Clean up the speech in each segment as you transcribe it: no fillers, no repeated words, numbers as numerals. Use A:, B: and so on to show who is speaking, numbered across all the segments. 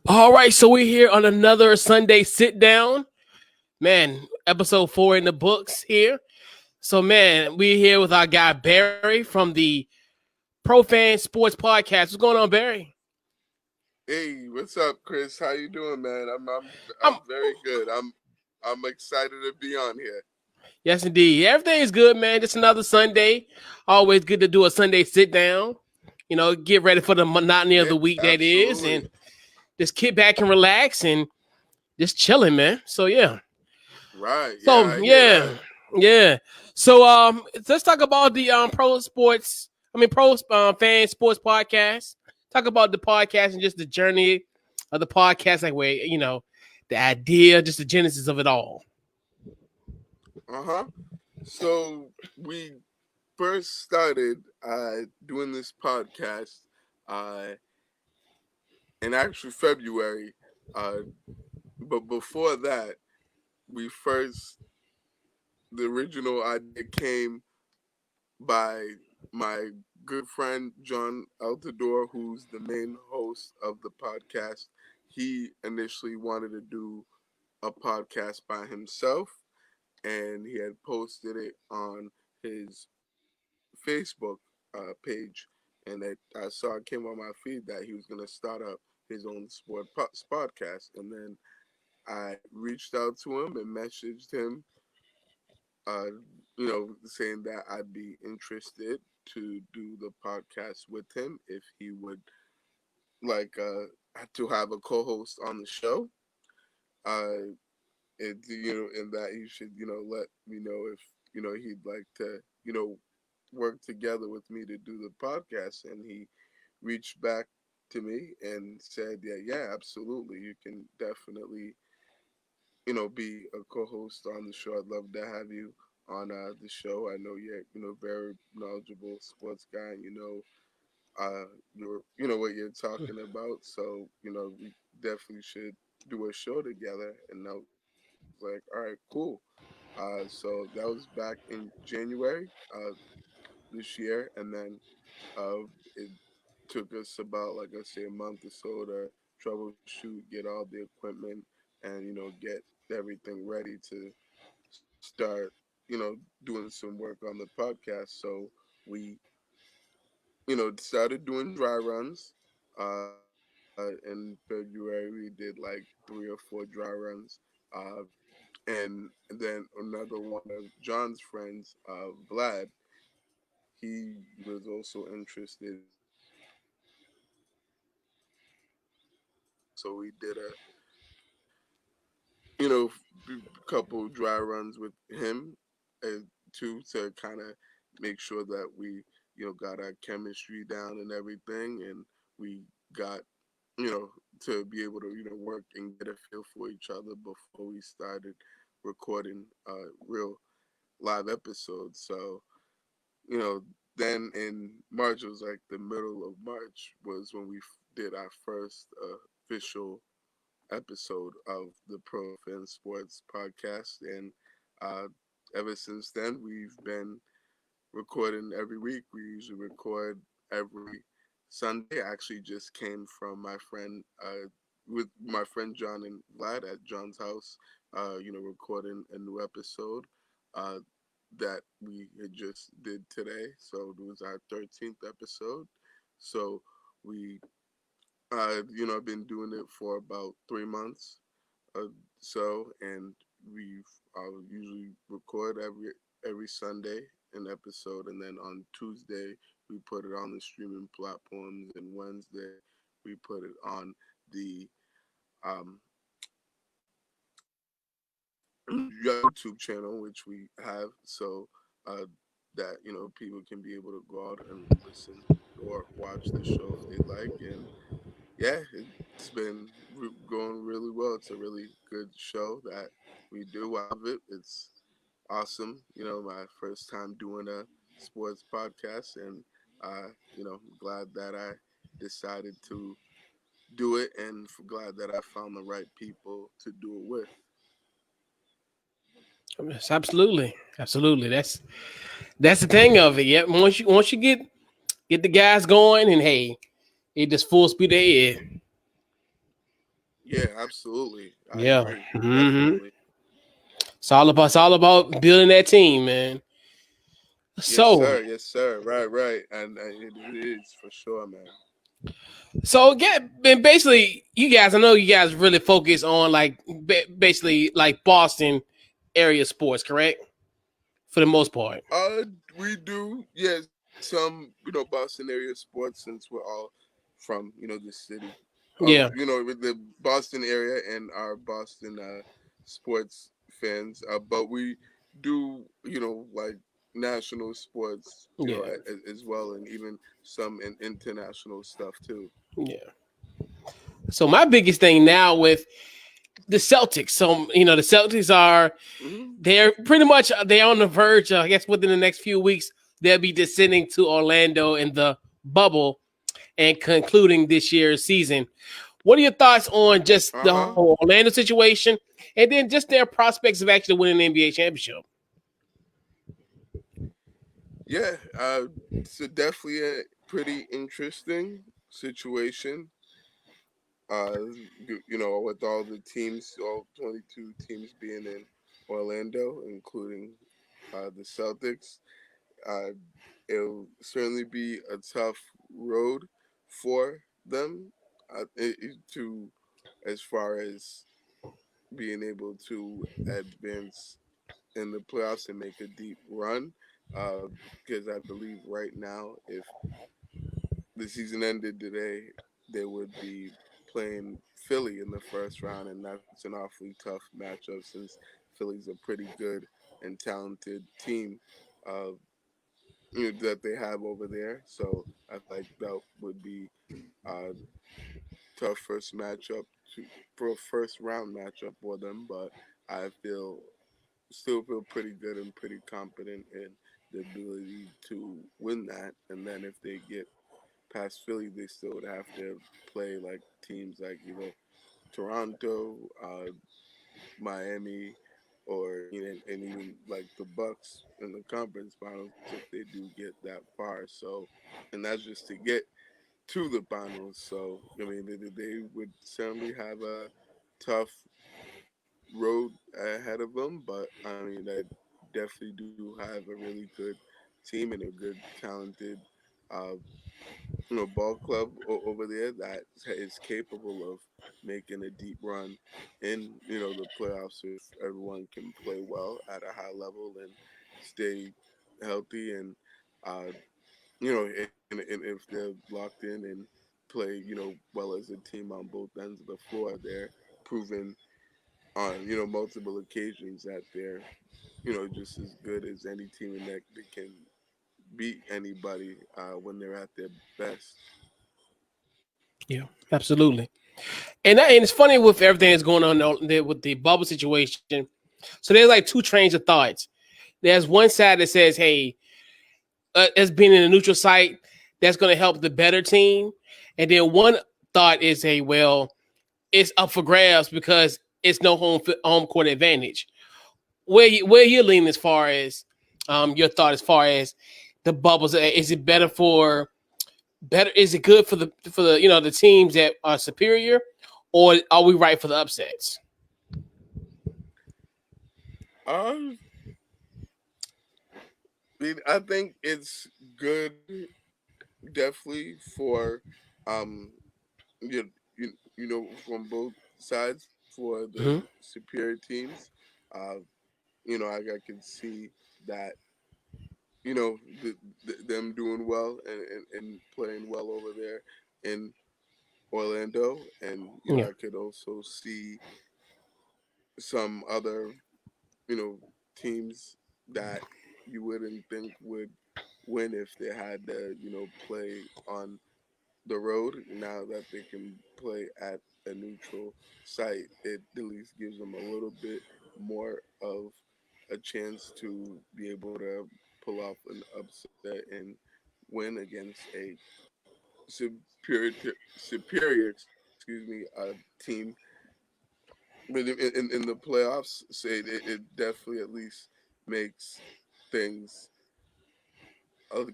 A: All right, so we're here on another Sunday sit down. Man, episode 4 in the books here. So, man, we're here with our guy Barry from the Profane Sports Podcast. What's going on, Barry?
B: Hey, what's up, Chris? How you doing, man?
A: I'm
B: I'm very good. I'm excited to be on here.
A: Yes, indeed. Everything is good, man. Just another Sunday. Always good to do a Sunday sit down. Get ready for the monotony of
B: Yeah,
A: the week that is,
B: absolutely.
A: and just kick back and relax and just chilling, man. So yeah.
B: Right.
A: So
B: Yeah, I hear
A: yeah,
B: that.
A: yeah. So let's talk about the pro fan sports podcast. Talk about the podcast and just the journey of the podcast, like where the idea, just the genesis of it all.
B: Uh-huh. So we first started doing this podcast uh in actually February. Uh but before that, we first the original idea came by my good friend John Altador, who's the main host of the podcast. He initially wanted to do a podcast by himself, and he had posted it on his Facebook page, and that I saw it came on my feed that he was going to start up his own podcast, and then I reached out to him and messaged him, uh, saying that I'd be interested to do the podcast with him if he would like to have a co-host on the show. Uh, and that he should let me know if he'd like to work together with me to do the podcast. And he reached back to me and said, yeah, absolutely, you can definitely be a co-host on the show. I'd love to have you on the show. I know you're very knowledgeable sports guy, and what you're talking about. So we definitely should do a show together. And I was like, all right, cool. So that was back in January this year, and then it took us about, like I say, a month or so to troubleshoot, get all the equipment, and get everything ready to start doing some work on the podcast. So we started doing dry runs. In February, we did like 3 or 4 dry runs. And then another one of John's friends, Vlad, he was also interested in doing a podcast with us. So we did couple dry runs with him, too, to kind of make sure that we got our chemistry down and everything, and we got you know to be able to work and get a feel for each other before we started recording real live episodes. So you know then in March, it was like the middle of March, was when we did our first official episode of the Pro Fan Sports podcast. And uh, ever since then, we've been recording every week. We usually record every Sunday. I actually just came from my friend, with my friend John and Vlad at John's house, recording a new episode uh, that we had just did today. So it was our 13th episode. So we, I've been doing it for about 3 months. Uh, and we've usually record every Sunday an episode, and then on Tuesday we put it on the streaming platforms, and Wednesday we put it on the um, YouTube channel, which we have, so that people can be able to go out and listen or watch the show if they'd like. And yeah, it's been going really well. It's a really good show that we do. I love it. It's awesome. My first time doing a sports podcast, and I'm glad that I decided to do it, and glad that I found the right people to do it with.
A: Yes, absolutely, absolutely. That's the thing of it. Yeah, once you get the guys going, and hey, it just full speed ahead.
B: Yeah, absolutely. I
A: Yeah.
B: agree.
A: Hmm.
B: Definitely.
A: It's all about building that team, man.
B: Yes,
A: So
B: sir. Yes, sir. Right, right. And it is for sure, man.
A: so again, and basically, you guys, I know you guys really focus on like basically like Boston area sports, correct? For the most part.
B: We do, yeah, some, Boston area sports since we're all from, the city.
A: Yeah.
B: With the Boston area and our Boston sports fans. But we do, like national sports,
A: Yeah.
B: as well, and even some international stuff too.
A: Yeah. So my biggest thing now with the Celtics. So the Celtics are
B: Hmm.
A: they're pretty much they're on the verge. I guess within the next few weeks they'll be descending to Orlando in the bubble and concluding this year's season. What are your thoughts on just the
B: Uh-huh.
A: whole Orlando situation, and then just their prospects of actually winning an NBA championship?
B: Yeah, it's definitely a pretty interesting situation. With all the teams, all 22 teams being in Orlando, including the Celtics, uh, it'll certainly be a tough road for them to, as far as being able to advance in the playoffs and make a deep run. Because I believe right now, if the season ended today, they would be playing Philly in the first round, and that's an awfully tough matchup since Philly's a pretty good and talented team uh, that they have over there. So I think that would be a tough first matchup for a first round matchup for them. But I still feel pretty good and pretty confident in the ability to win that. And then if they get past Philly, they still would have to play like teams like either Toronto, Miami, or and even like the Bucks in the conference finals if they do get that far. So, and that's just to get to the finals. So I mean, they would certainly have a tough road ahead of them, but I mean, they definitely do have a really good team and a good talented uh, ball club over there that is capable of making a deep run in the playoffs if everyone can play well at a high level and stay healthy and uh, and if they're locked in and play well as a team on both ends of the floor, they're proven on multiple occasions that they're just as good as any team and that they can beat anybody when they're at their best.
A: Yeah, absolutely. And it's funny with everything that's going on there with the bubble situation. So there's like two trains of thoughts. There's one side that says, "Hey, as being in a neutral site, that's going to help the better team," and then one thought is, "Hey, well, it's up for grabs because it's no home court advantage." Where you lean as far as your thought as far as the bubbles? Is it better for better? Is it good for the the teams that are superior, or are we right for the upsets?
B: I mean, I think it's good, definitely for um, you, from both sides for the
A: Hmm.
B: superior teams. Uh, I can see that them doing well and playing well over there in Orlando, and
A: Yeah,
B: I could also see some other teams that you wouldn't think would win if they had to play on the road. Now that they can play at a neutral site, it at least gives them a little bit more of a chance to be able to pull off an upset and win against a superior team. But in the playoffs, say it definitely at least makes things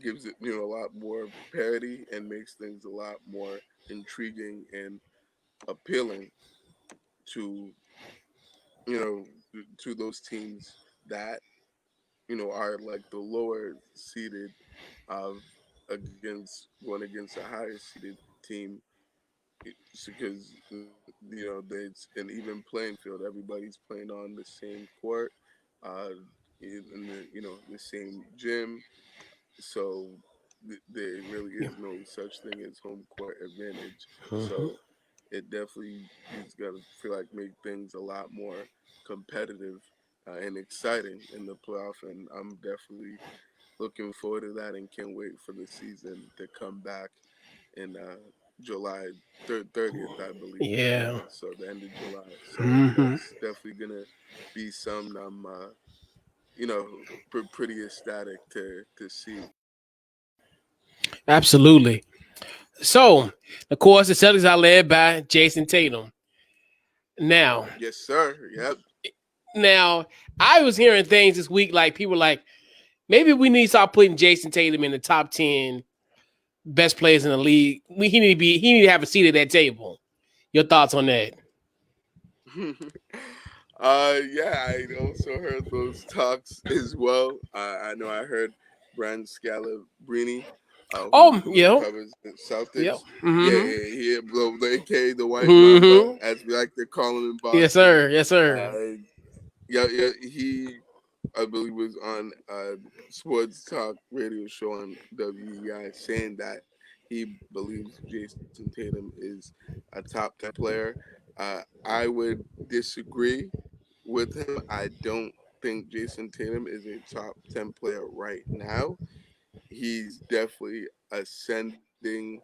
B: gives it a lot more parity and makes things a lot more intriguing and appealing. to you know to those teams that are like the lower seeded of against going against a higher seeded team because it's an even playing field. Everybody's playing on the same court, uh, in the same gym. So there really
A: Yeah.
B: is no such thing as home court advantage.
A: Mhm.
B: So it definitely is gonna feel like make things a lot more competitive and exciting in the playoff. And I'm definitely looking forward to that and can't wait for the season to come back in July 30th, I believe.
A: Yeah.
B: So the end of July. So
A: Hmm.
B: that's definitely gonna be something I'm pretty ecstatic to see.
A: Absolutely. So, of course, the Celtics are led by Jayson Tatum. Now,
B: Yes, sir. Yep.
A: now, I was hearing things this week like people like maybe we need to start putting Jayson Tatum in the top 10 best players in the league. He need to have a seat at that table. Your thoughts on that?
B: Yeah, I also heard those talks as well. I know I heard Brand Scalabrine,
A: Oh,
B: who
A: yeah,
B: covers the
A: yeah,
B: Celtics. Yeah,
A: mm-hmm,
B: yeah, he, the AKA the White Mamba,
A: mm-hmm.
B: as we like to call him in
A: Yes,
B: Boston.
A: sir. Yes, sir.
B: Uh, yeah, yeah, he I believe was on a sports talk radio show on WEI saying that he believes Jason Tatum is a top 10 player. I would disagree with him. I don't think Jason Tatum is a top 10 player right now. He's definitely ascending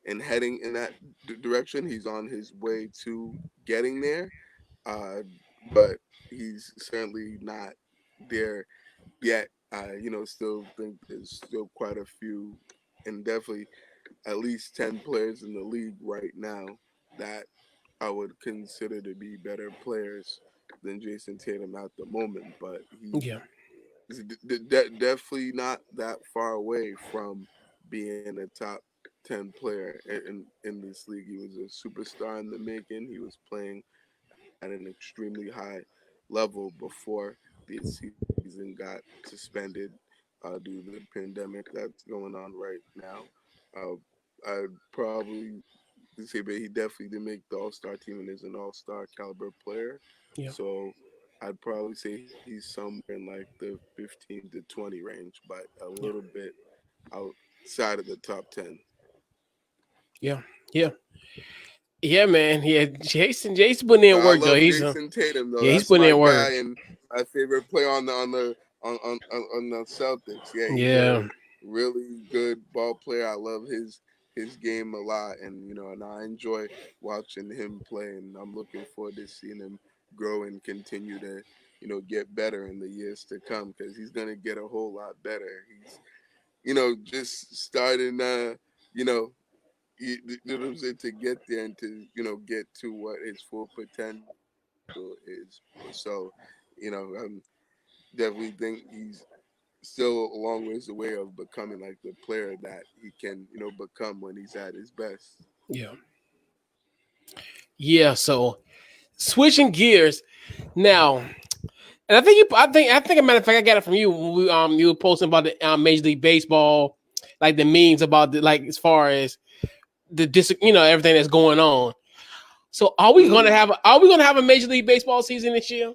B: and heading in that direction. He's on his way to getting there, uh, but he's certainly not there yet. I still think there's still quite a few, and definitely at least 10 players in the league right now that I would consider to be better players than Jason Tatum at the moment. But he
A: Yeah,
B: is definitely not that far away from being a top 10 player in this league. He was a superstar in the making. He was playing at an extremely high level before the season got suspended due to the pandemic that's going on right now. I'd probably say, but he definitely did make the All Star team and is an All Star caliber player.
A: yeah,
B: So I'd probably say he's somewhere in like the 15 to 20 range, but a
A: yeah,
B: little bit outside of the top 10.
A: yeah, yeah, yeah, man. Yeah, Jason putting
B: But
A: in
B: I
A: work though.
B: love Jason Tatum though.
A: Yeah, he's
B: That's
A: putting
B: my
A: in work.
B: guy and my favorite player on the Celtics. Yeah, he's a
A: Yeah,
B: really good ball player. I love his game a lot, and and I enjoy watching him play. And I'm looking forward to seeing him grow and continue to get better in the years to come because he's gonna get a whole lot better. He's just starting you know to get there and to get to what his full potential is. So I'm definitely think he's still a long ways away of becoming like the player that he can become when he's at his best.
A: yeah, yeah. So switching gears now, and I think a matter of fact, I got it from you when you were posting about the Major League Baseball, like the memes about the like as far as everything that's going on. So are we gonna have a Major League Baseball season this year?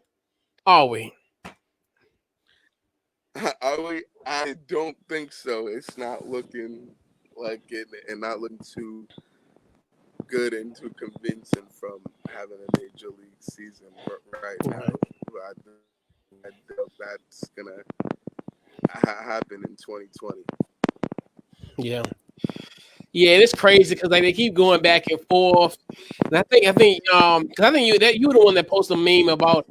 A: Are we?
B: I don't think so. It's not looking like it, and not looking too good and too convincing from having a major league season right now.
A: Right.
B: I doubt that's gonna happen in 2020.
A: Yeah. Yeah, it's crazy because like they keep going back and forth. And because I think you were the one that posted a meme about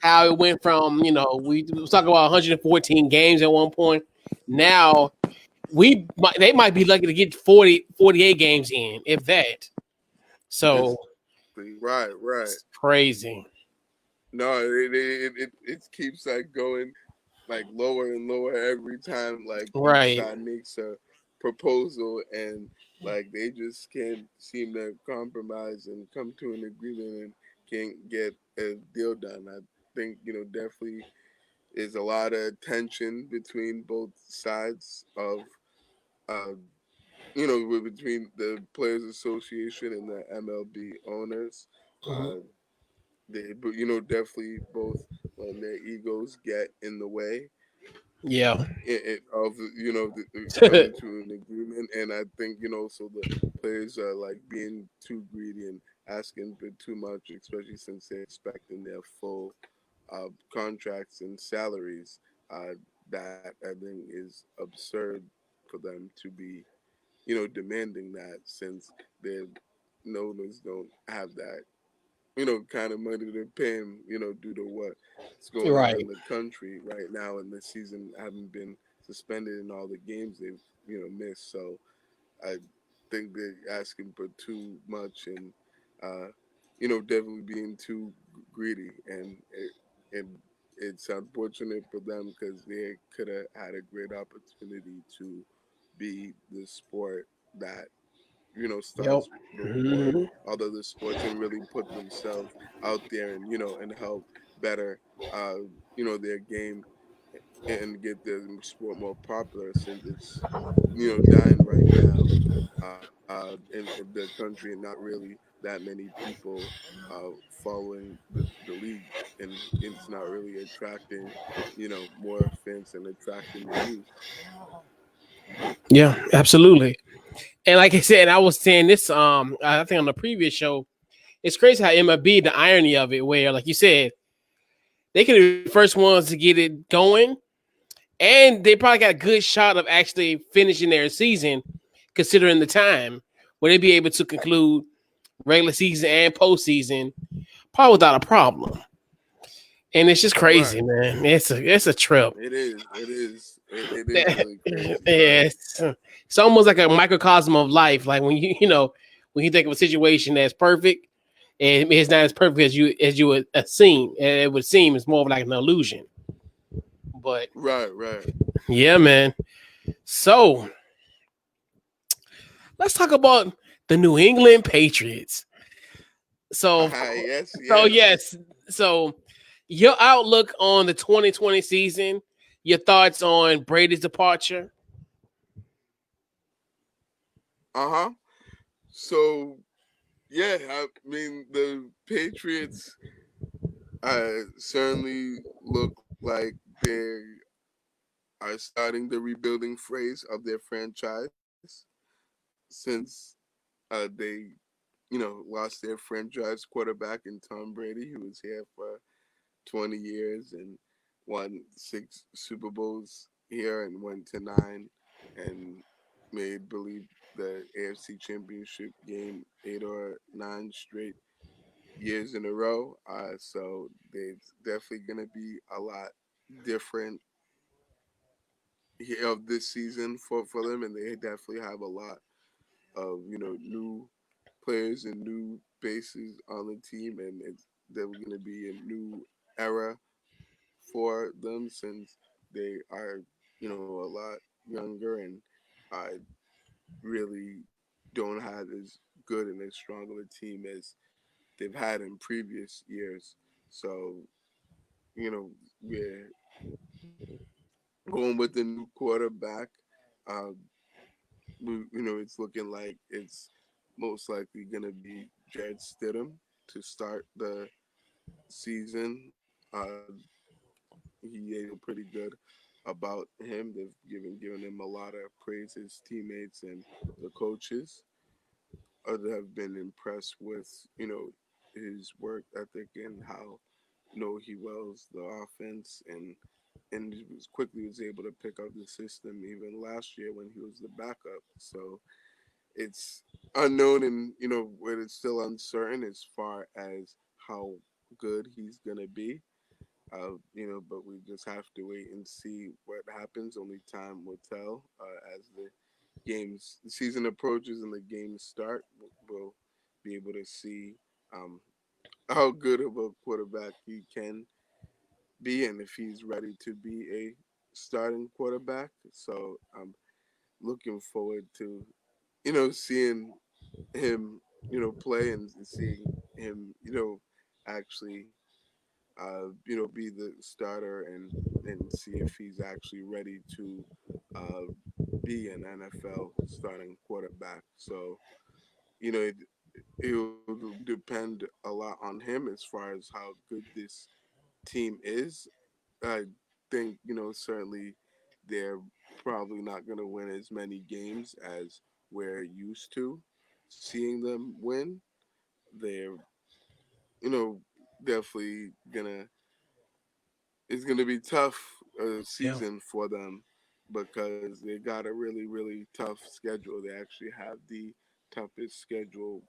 A: how it went from, we was talking about 114 games at one point. Now they might be lucky to get 48 games in, if that. So
B: Exactly. Right.
A: it's crazy.
B: No, it keeps like going like lower and lower every time like each
A: Right.
B: side makes a proposal and like they just can't seem to compromise and come to an agreement and can't get a deal done. I think definitely is a lot of tension between both sides of uh, between the Players Association and the MLB owners.
A: Mhm.
B: But definitely both when their egos get in the way
A: Yeah.
B: of coming to an agreement, and I think so the players are like being too greedy and asking for too much, especially since they're expecting their full contracts and salaries. That I think is absurd for them to be demanding that, since their owners don't have that kind of money to pay him, due to what's going on in
A: Right.
B: the country right now, and the season having been suspended and all the games they've, missed. So I think they're asking for too much, and uh, definitely being too greedy, and it's unfortunate for them because they could have had a great opportunity to be the sport that
A: Yep.
B: starts before
A: Hmm.
B: all the other sports, and really put themselves out there, and and help better uh their game, and get the sport more popular, since it's dying right now in the country, and not really that many people following the league, and it's not really attracting more fans and attracting the youth.
A: Yeah, absolutely. And like I said, I was saying this, I think on the previous show, it's crazy how MLB, the irony of it, where like you said, they could be the first ones to get it going, and they probably got a good shot of actually finishing their season, considering the time, where they be able to conclude regular season and postseason probably without a problem. And it's just
B: Right.
A: crazy, man. It's a trip.
B: It is. It is. It is
A: Yeah,
B: really crazy, but
A: it's almost like a microcosm of life. Like when when you think of a situation that's perfect, and it's not as perfect as you would seem. It would seem it's more of like an illusion. But
B: right, right.
A: yeah, man. So let's talk about the New England Patriots. So,
B: Yes,
A: so
B: yes.
A: yes, so your outlook on the 2020 season, your thoughts on Brady's departure.
B: Uh-huh. So, yeah, I mean, the Patriots certainly look like they are starting the rebuilding phase of their franchise, since they lost their franchise quarterback in Tom Brady, who was here for 20 years and won 6 Super Bowls here, and went to 9, and made believe the AFC Championship game 8 or 9 straight years in a row. So it's definitely going to be a lot different of this season for them, and they definitely have a lot of new players and new faces on the team, and it's definitely going to be a new era for them, since they are a lot younger, and I really don't have as good and as strong of a team as they've had in previous years. So we're going with the new quarterback. Uh, it's looking like it's most likely going to be Jared Stidham to start the season. They feel pretty good about him. They've given him a lot of praise. His teammates and the coaches have been impressed with his work ethic, and how he wells the offense, and he quickly was able to pick up the system even last year when he was the backup. So it's unknown, and where it's still uncertain as far as how good he's gonna be. But we just have to wait and see what happens. Only time will tell as the season approaches and the games start. We'll be able to see um, how good of a quarterback he can be, and if he's ready to be a starting quarterback. So I'm looking forward to seeing him play, and seeing him actually, be the starter and see if he's actually ready to uh, be an NFL starting quarterback. So, it it'll depend a lot on him as far as how good this team is. I think, certainly they're probably not going to win as many games as we're used to seeing them win. They're, definitely gonna it's gonna be tough
A: Yeah.
B: season for them because they got a really, really tough schedule. They actually have the toughest schedule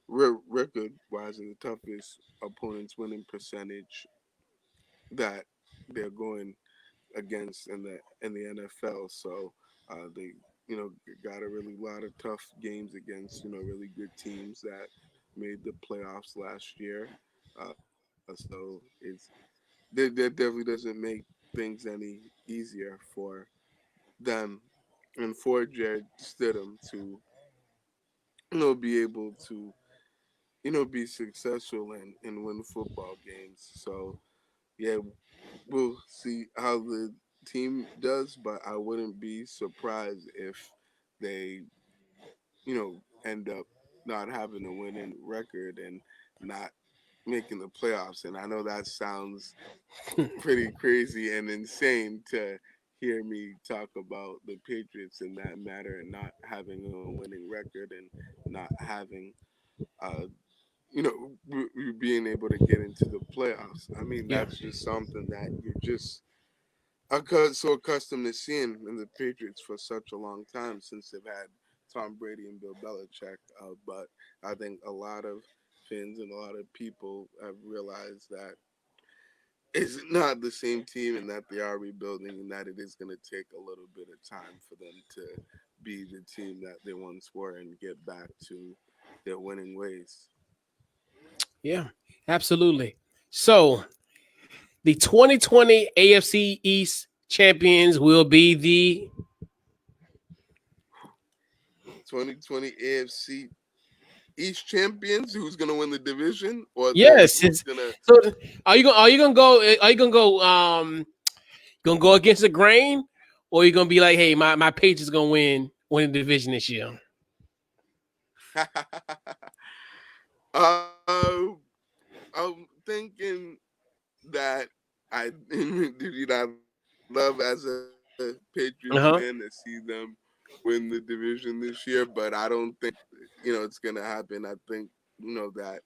B: record wise and the toughest opponents winning percentage that they're going against in the NFL. So they got a really lot of tough games against really good teams that made the playoffs last year. So that definitely doesn't make things any easier for them and for Jared Stidham to be able to be successful and win football games. So yeah, we'll see how the team does, but I wouldn't be surprised if they, end up not having a winning record and not making the playoffs. And I know that sounds pretty crazy and insane to hear me talk about the Patriots in that matter and not having a winning record and not having, uh, being able to get into the playoffs. I mean,
A: Yeah.
B: that's just something that you're just so accustomed to seeing in the Patriots for such a long time since they've had Tom Brady and Bill Belichick. But I think a lot of fans and a lot of people have realized that it's not the same team and that they are rebuilding and that it is going to take a little bit of time for them to be the team that they once were and get back to their winning ways.
A: Yeah. Absolutely. So the 2020 AFC East champions will be the
B: 2020 AFC East champions, who's going to win the division, or
A: yes.
B: who's going to.
A: So are you gonna go? Are you gonna go? Gonna go against the grain, or you gonna be like, hey, my Patriots gonna win the division this year?
B: uh, I'm thinking that I I love as a Patriots
A: Uh
B: fan to
A: huh.
B: see them win the division this year, but I don't think it's gonna happen. I think that,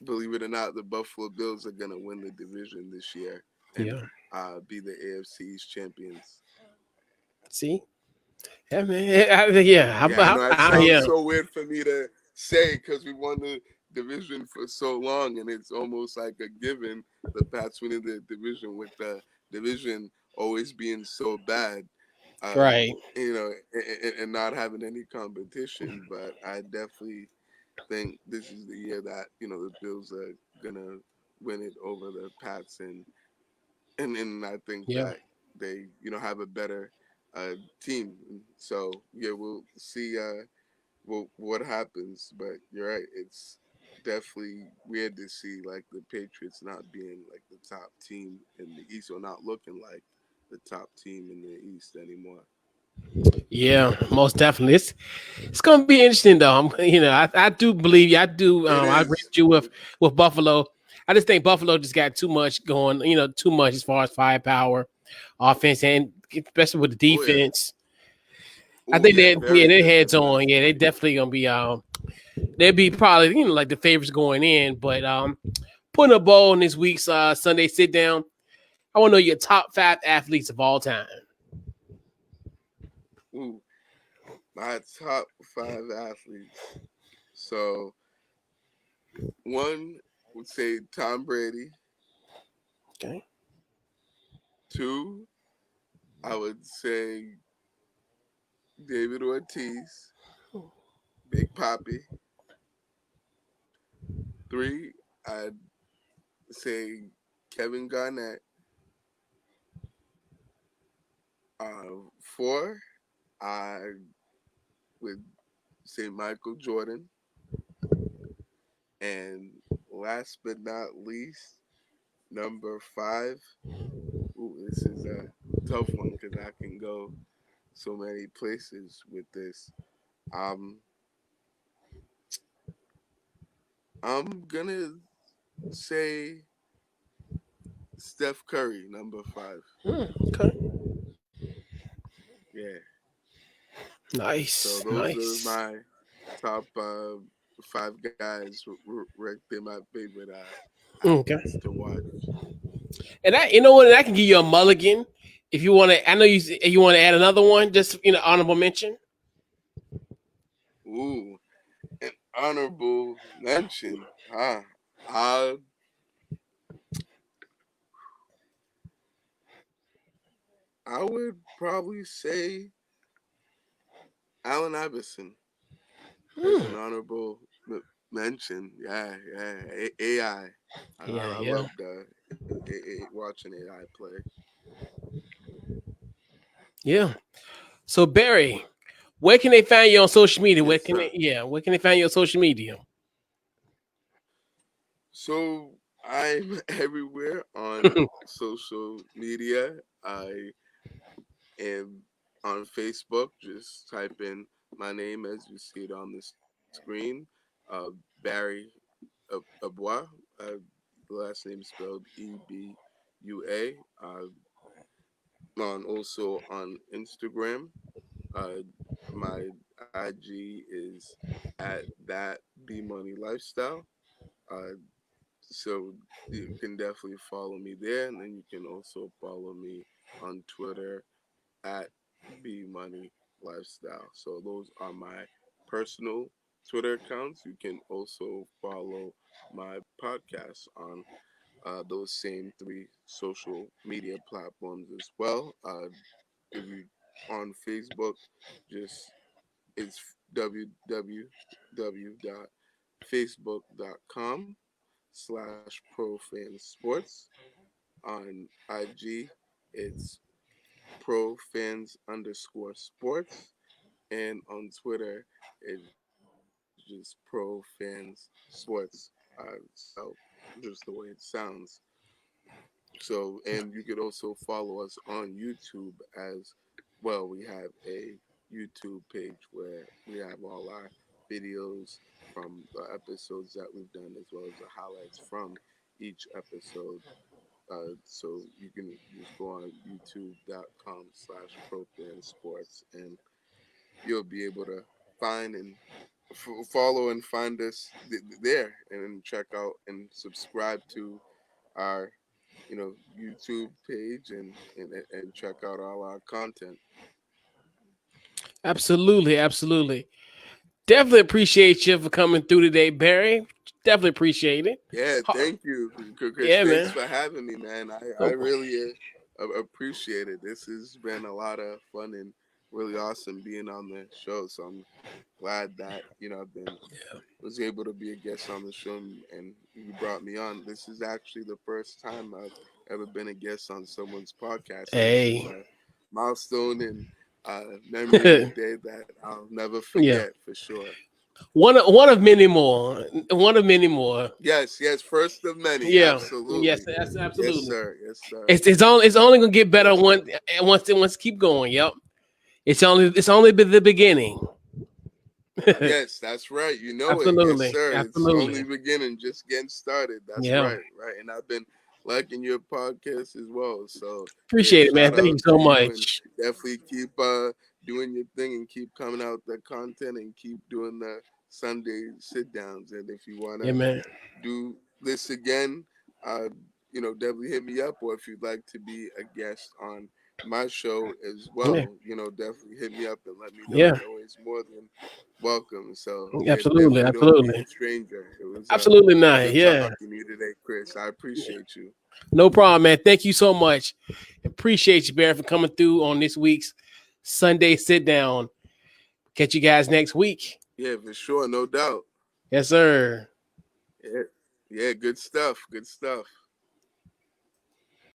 B: believe it or not, the Buffalo Bills are gonna win the division this year and
A: Yeah.
B: be the AFC East champions.
A: See. Yeah, man. Yeah.
B: Yeah, I know that sounds
A: Yeah.
B: so weird for me to say because we won the division for so long, and it's almost like a given. The Pats winning the division with the division always being so bad, uh,
A: Right.
B: and not having any competition. But I definitely think this is the year that the Bills are gonna win it over the Pats, and I think
A: Yeah.
B: that they have a better team. So yeah, we'll see what happens. But you're right, it's definitely weird to see like the Patriots not being like the top team in the East or not looking like the top team in the East anymore.
A: Yeah. Most definitely. It's gonna be interesting though. I do believe you. I do.
B: It
A: I agree
B: is.
A: with you with Buffalo. I just think Buffalo just got too much going. Too much as far as firepower, offense, and especially with the
B: Oh yeah.
A: defense. I
B: Oh
A: think
B: yeah.
A: that yeah,
B: Very
A: their
B: good
A: heads on. Yeah, they
B: defensively.
A: definitely gonna be they'll be probably like the favorites going in. But putting a bowl in this week's Sunday sit down. I want to know your top five athletes of all time.
B: Ooh, my top five athletes. So one would say Tom Brady.
A: Okay.
B: Two, I would say David Ortiz, Big Poppy. Three, I'd say Kevin Garnett. Four, I would say Michael Jordan. And last but not least, number 5. Ooh, this is a tough one because I can go so many places with this. Um, I'm gonna say Steph Curry, number 5.
A: Okay.
B: Yeah. So
A: Nice.
B: those are
A: Nice.
B: my top 5 guys. They're my favorite
A: Okay.
B: athletes to watch.
A: And that, you know what? I can give you a mulligan if you want to. I know you want to add another one. Just honorable mention.
B: Ooh, an honorable mention. I I would probably say Allen Iverson as
A: Hmm.
B: an honorable mention. Yeah, yeah. AI.
A: Yeah.
B: I
A: Yeah.
B: loved watching AI play.
A: Yeah. So Barry, where can they find you on social media?
B: Yes,
A: Where can
B: sir.
A: they? Yeah. Where can they find you on social media?
B: So I'm everywhere on social media. I am on Facebook. Just type in my name as you see it on the screen. Barry Ebua. The last name is spelled Ebua. On also on Instagram. Uh, my IG is at that B Money Lifestyle. Uh, so you can definitely follow me there, and then you can also follow me on Twitter at B Money Lifestyle. So those are my personal Twitter accounts. You can also follow my podcast on those same 3 social media platforms as well. If you on Facebook, just it's www.facebook.com/profane sports. On IG, it's profans_sports, and on Twitter, it's just profans_sports. Spelled just the way it sounds. So, and you could also follow us on YouTube as well. We have a YouTube page where we have all our videos from the episodes that we've done, as well as the highlights from each episode. So you can just go on youtube.com/propane sports, and you'll be able to find and follow and find us there, and check out and subscribe to our YouTube page, and check out all our content.
A: Absolutely. Absolutely. Definitely appreciate you for coming through today, Barry. Definitely appreciate it.
B: Yeah,
A: Huh.
B: thank you, Chris.
A: Yeah,
B: Thanks
A: man.
B: for having me, man. I
A: No,
B: really appreciate it. This has been a lot of fun and really awesome being on the show. So I'm glad that I've been was able to be a guest on the show, and you brought me on. This is actually the first time I've ever been a guest on someone's podcast. So this is
A: hey.
B: a milestone and memory day that I'll never
A: Yeah.
B: forget for sure.
A: One of many more. One of many more.
B: Yes, yes, first of many,
A: Yeah. Yes,
B: absolutely.
A: that's
B: Yes,
A: absolutely.
B: sir. Yes, sir.
A: It's only gonna get better
B: Yes, sir.
A: once keep going. Yep. It's only been the beginning.
B: Yes, that's right. You know it. Yes,
A: Absolutely.
B: sir. It's only
A: Absolutely.
B: beginning, just getting started. That's
A: Yeah.
B: right. Right. And I've been liking your podcast as well. So yeah,
A: Appreciate it, man.
B: shout
A: Thank you
B: out to
A: so
B: you, and
A: much.
B: definitely keep doing your thing, and keep coming out the content, and keep doing the Sunday sit downs. And if you
A: Yeah,
B: wanna
A: man.
B: do this again, uh, definitely hit me up. Or if you'd like to be a guest on my show as
A: Yeah.
B: well, definitely hit me up and let me know.
A: Yeah.
B: You're always more than welcome. So yeah,
A: Absolutely.
B: definitely don't be
A: Absolutely.
B: a stranger. It was
A: Absolutely not.
B: good
A: Yeah.
B: talking to you today, Chris. I appreciate you.
A: No problem, man. Thank you so much. Appreciate you, Barry, for coming through on this week's Sunday sit down. Catch you guys next week.
B: Yeah, for sure, no doubt.
A: Yes, sir.
B: Yeah, yeah, good stuff. Good stuff.